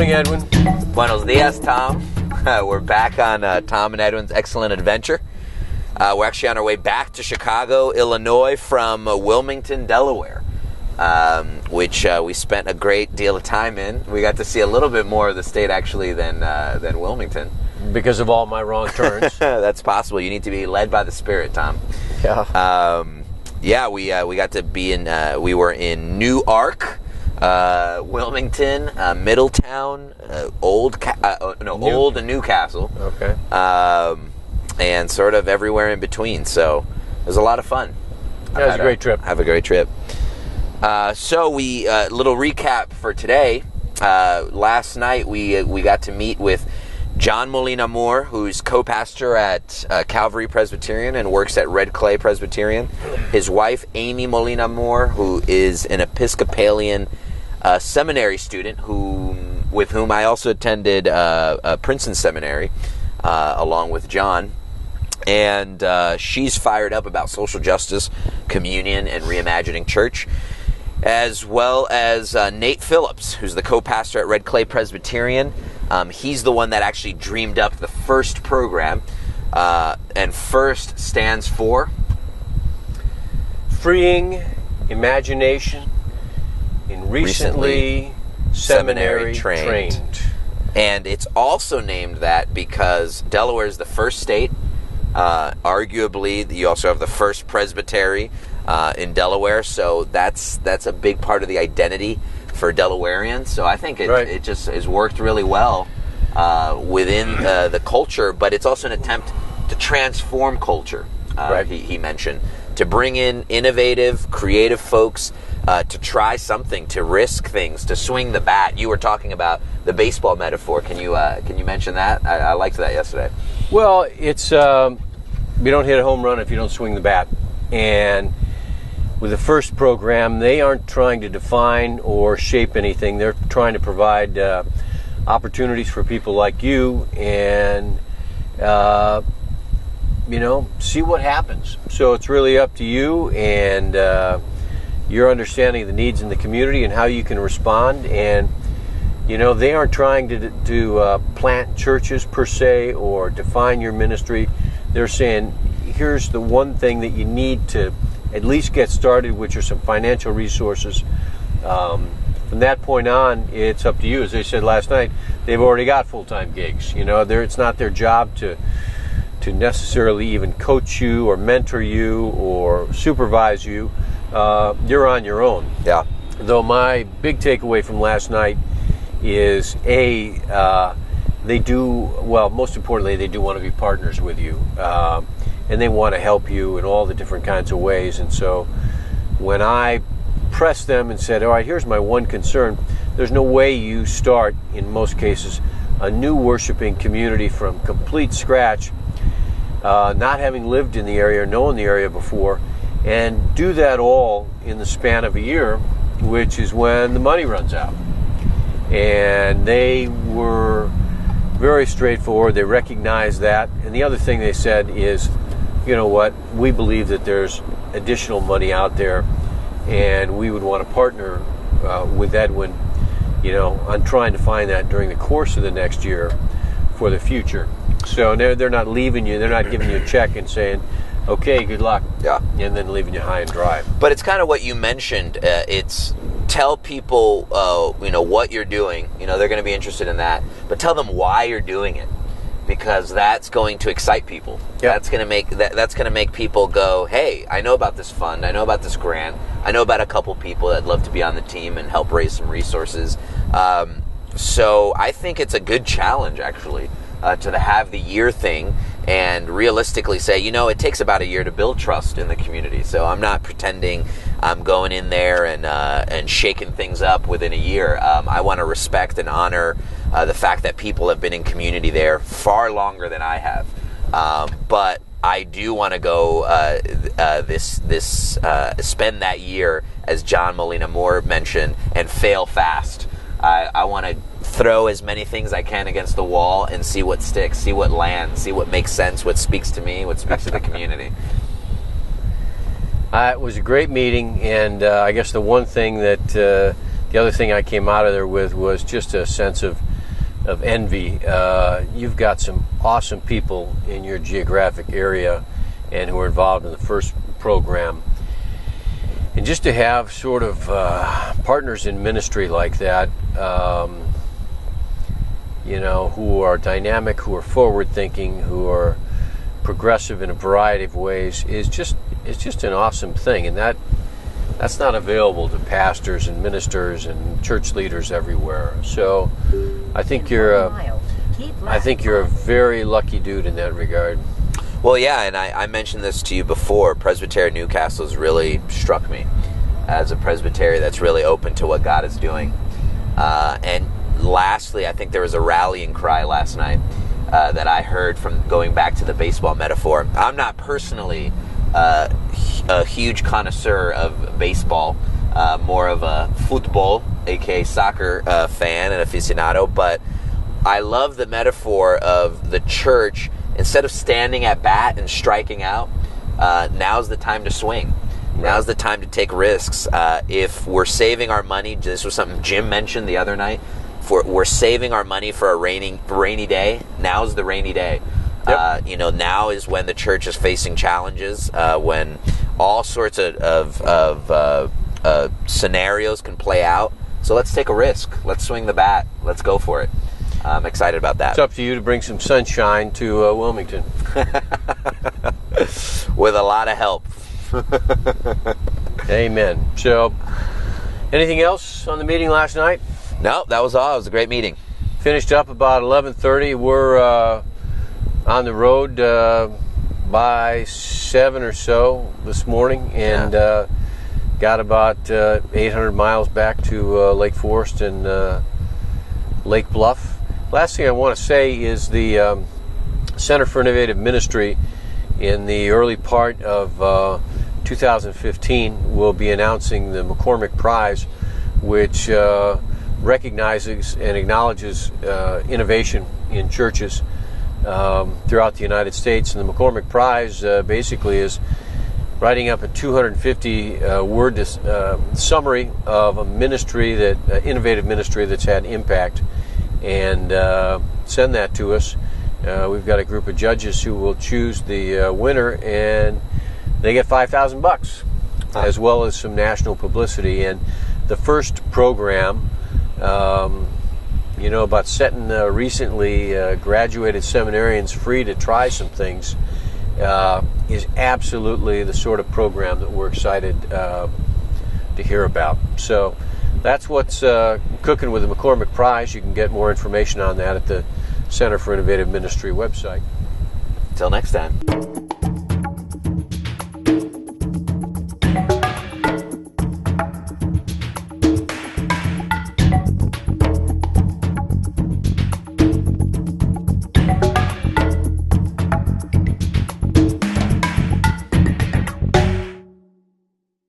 morning, Edwin. Buenos dias, Tom. We're back on Tom and Edwin's Excellent Adventure. We're actually on our way back to Chicago, Illinois from Wilmington, Delaware, which we spent a great deal of time in. We got to see a little bit more of the state, actually, than Wilmington. Because of all my wrong turns. That's possible. You need to be led by the Spirit, Tom. Yeah. We got to be in. We were in Newark, Wilmington, Middletown, Old and Newcastle. Okay. And sort of everywhere in between. So it was a lot of fun. That was a great trip. Have a great trip. So we little recap for today. Last night we got to meet with John Molina Moore, who's co-pastor at Calvary Presbyterian and works at Red Clay Presbyterian. His wife, Amy Molina Moore, who is an Episcopalian seminary student with whom I also attended Princeton Seminary, along with John. And she's fired up about social justice, communion, and reimagining church. As well as Nate Phillips, who's the co-pastor at Red Clay Presbyterian. He's the one that actually dreamed up the FIRST program. And FIRST stands for? Freeing Imagination in Recently Seminary Trained. And it's also named that because Delaware is the first state. Arguably, you also have the first presbytery in Delaware, so that's a big part of the identity for Delawareans. So I think it just has worked really well within the culture, but it's also an attempt to transform culture. He mentioned to bring in innovative, creative folks to try something, to risk things, to swing the bat. You were talking about the baseball metaphor. Can you mention that? I liked that yesterday. Well, it's you don't hit a home run if you don't swing the bat. And with the FIRST program, they aren't trying to define or shape anything. They're trying to provide opportunities for people like you and, see what happens. So it's really up to you and your understanding of the needs in the community and how you can respond. And, they aren't trying to plant churches per se or define your ministry. They're saying, here's the one thing that you need to at least get started, which are some financial resources. From that point on, it's up to you. As they said last night, they've already got full-time gigs. It's not their job to necessarily even coach you or mentor you or supervise you. You're on your own. Yeah. Though my big takeaway from last night is, most importantly, they do want to be partners with you. And they want to help you in all the different kinds of ways. And so when I pressed them and said, all right, here's my one concern, there's no way you start, in most cases, a new worshiping community from complete scratch, not having lived in the area or known the area before, and do that all in the span of a year, which is when the money runs out. And they were very straightforward. They recognized that. And the other thing they said is, you know what, we believe that there's additional money out there, and we would want to partner with Edwin, on trying to find that during the course of the next year for the future. So they're not leaving you, they're not giving you a check and saying, okay, good luck, and then leaving you high and dry. But it's kind of what you mentioned. It's tell people, what you're doing. They're going to be interested in that. But tell them why you're doing it, because that's going to excite people. Yep. That's going to make people go, hey, I know about this fund. I know about this grant. I know about a couple people that'd love to be on the team and help raise some resources. So I think it's a good challenge, actually, to have the year thing and realistically say, it takes about a year to build trust in the community. So I'm not pretending I'm going in there and shaking things up within a year. I want to respect and honor the fact that people have been in community there far longer than I have. But I do want to go spend that year, as John Molina Moore mentioned, and fail fast. I want to throw as many things I can against the wall and see what sticks, see what lands, see what makes sense, what speaks to me, what speaks to the community. It was a great meeting, and I guess the one thing that the other thing I came out of there with was just a sense of of envy. You've got some awesome people in your geographic area and who are involved in the first program. And just to have sort of partners in ministry like that, who are dynamic, who are forward-thinking, who are progressive in a variety of ways, is just an awesome thing. And that's not available to pastors and ministers and church leaders everywhere. So I think you're a very lucky dude in that regard. Well, yeah, and I mentioned this to you before. Presbyterian Newcastle has really struck me as a presbytery that's really open to what God is doing. And lastly, I think there was a rallying cry last night that I heard from going back to the baseball metaphor. I'm not personally a huge connoisseur of baseball, more of a football, aka soccer fan and aficionado, but I love the metaphor of the church. Instead of standing at bat and striking out, now's the time to swing. Now's the time to take risks. If we're saving our money, this was something Jim mentioned the other night, we're saving our money for a rainy day, now's the rainy day. Yep. Now is when the church is facing challenges, when all sorts of scenarios can play out. So let's take a risk. Let's swing the bat. Let's go for it. I'm excited about that. It's up to you to bring some sunshine to Wilmington. With a lot of help. Amen. So, anything else on the meeting last night? No, that was all. It was a great meeting. Finished up about 11:30. We're on the road by 7 or so this morning, and got about 800 miles back to Lake Forest and Lake Bluff. Last thing I want to say is the Center for Innovative Ministry in the early part of 2015 will be announcing the McCormick Prize, which recognizes and acknowledges innovation in churches throughout the United States. And the McCormick Prize basically is writing up a 250-word summary of a ministry innovative ministry that's had impact, and send that to us. We've got a group of judges who will choose the winner, and they get $5,000 as well as some national publicity. And the first program, about setting recently graduated seminarians free to try some things, is absolutely the sort of program that we're excited to hear about. So that's what's cooking with the McCormick Prize. You can get more information on that at the Center for Innovative Ministry website. Until next time.